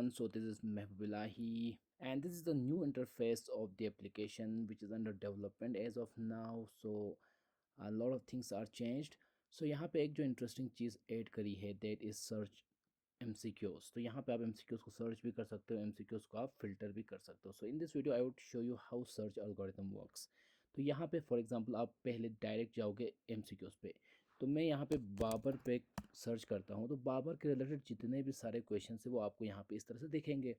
everyone, so this is Mehbubillahi and this is the new interface of the application which is under development as of now. So a lot of things are changed. So यहाँ पे एक जो interesting चीज़ add करी है that is search MCQs. तो यहाँ पे आप MCQs को सर्च भी कर सकते हो, MCQs को आप फिल्टर भी कर सकते हो. So in this video I would show you how search algorithm works. तो यहाँ पे फॉर एग्जांपल आप पहले डायरेक्ट जाओगे MCQs पे. तो मैं यहाँ पे बाबर पे सर्च करता हूँ, तो बाबर के रिलेटेड जितने भी सारे क्वेश्चन है वो आपको यहाँ पे इस तरह से दिखेंगे.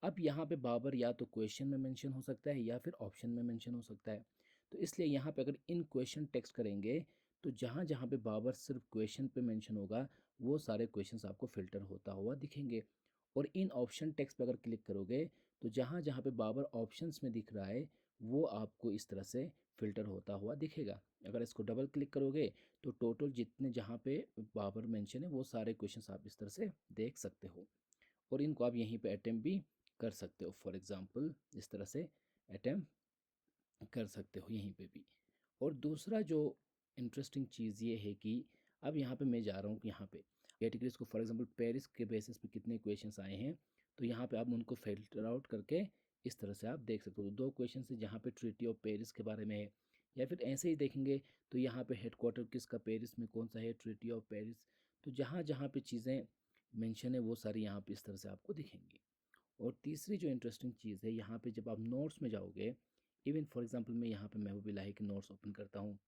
अब यहाँ पे बाबर या तो क्वेश्चन में मेंशन हो सकता है या फिर ऑप्शन में मेंशन हो सकता है. तो इसलिए यहाँ पे अगर इन क्वेश्चन टेक्स्ट करेंगे तो जहाँ जहाँ पे बाबर सिर्फ क्वेश्चन पे मेंशन होगा वो सारे क्वेश्चंस आपको फिल्टर होता हुआ दिखेंगे. और इन ऑप्शन टेक्स्ट पे अगर क्लिक करोगे तो जहाँ जहाँ पे बाबर ऑप्शंस में दिख रहा है वो आपको इस तरह से फिल्टर होता हुआ दिखेगा. अगर इसको डबल क्लिक करोगे तो टोटल जितने जहाँ पे बाबर मेंशन है वो सारे क्वेश्चंस आप इस तरह से देख सकते हो. और इनको आप यहीं पे अटेम्प्ट भी कर सकते हो. फॉर एग्जांपल इस तरह से अटेम्प्ट कर सकते हो यहीं पे भी. और दूसरा जो इंटरेस्टिंग चीज़ ये है कि अब यहाँ पे मैं जा रहा हूँ यहाँ पे कैटेगरीज को. फॉर एग्जांपल पेरिस के बेसिस पे कितने क्वेश्चंस आए हैं तो यहाँ पे आप उनको फिल्टर आउट करके इस तरह से आप देख सकते हो. दो क्वेश्चन है जहाँ पे ट्रीटी ऑफ पेरिस के बारे में है, या फिर ऐसे ही देखेंगे तो यहाँ पे हेडक्वार्टर किसका पेरिस में कौन सा है, ट्रीटी ऑफ पेरिस. तो जहाँ जहाँ पे चीज़ें मेंशन है वो सारी यहाँ पे इस तरह से आपको दिखेंगी. और तीसरी जो इंटरेस्टिंग चीज़ है यहाँ पे जब आप नोट्स में जाओगे, इवन फॉर एग्जांपल मैं यहाँ पे महबूबिल्लाही के नोट्स ओपन करता हूँ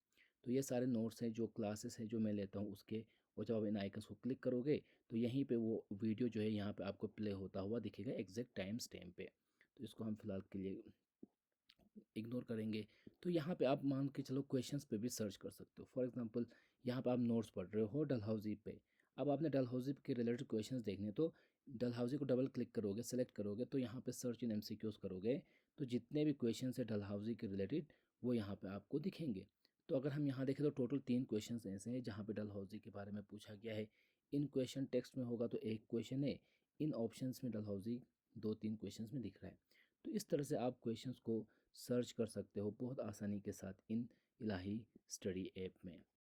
तो ये सारे नोट्स हैं जो क्लासेस हैं जो मैं लेता हूँ उसके. और जब आप इन आइकन्स को क्लिक करोगे तो यहीं पे वो वीडियो जो है यहाँ पे आपको प्ले होता हुआ दिखेगा एग्जैक्ट टाइम स्टैम्प पे. तो इसको हम फिलहाल के लिए इग्नोर करेंगे. तो यहाँ पे आप मान के चलो क्वेश्चंस पे भी सर्च कर सकते हो. फॉर एग्जांपल यहाँ पे आप नोट्स पढ़ रहे हो डलहौजी पे. अब आपने डलहौजी के रिलेटेड क्वेश्चंस देखने तो डलहौजी को डबल क्लिक करोगे, सेलेक्ट करोगे तो यहाँ पे सर्च इन MCQs करोगे तो जितने भी क्वेश्चंस है डलहौजी के रिलेटेड वो यहाँ पे आपको दिखेंगे. तो अगर हम यहाँ देखें तो टोटल 3 क्वेश्चन ऐसे हैं जहाँ पे डलहौजी के बारे में पूछा गया है. इन क्वेश्चन टेक्स्ट में होगा तो एक क्वेश्चन है, इन ऑप्शंस में डलहौजी 2-3 क्वेश्चंस में दिख रहा है. तो इस तरह से आप क्वेश्चंस को सर्च कर सकते हो बहुत आसानी के साथ इन इलाही स्टडी ऐप में.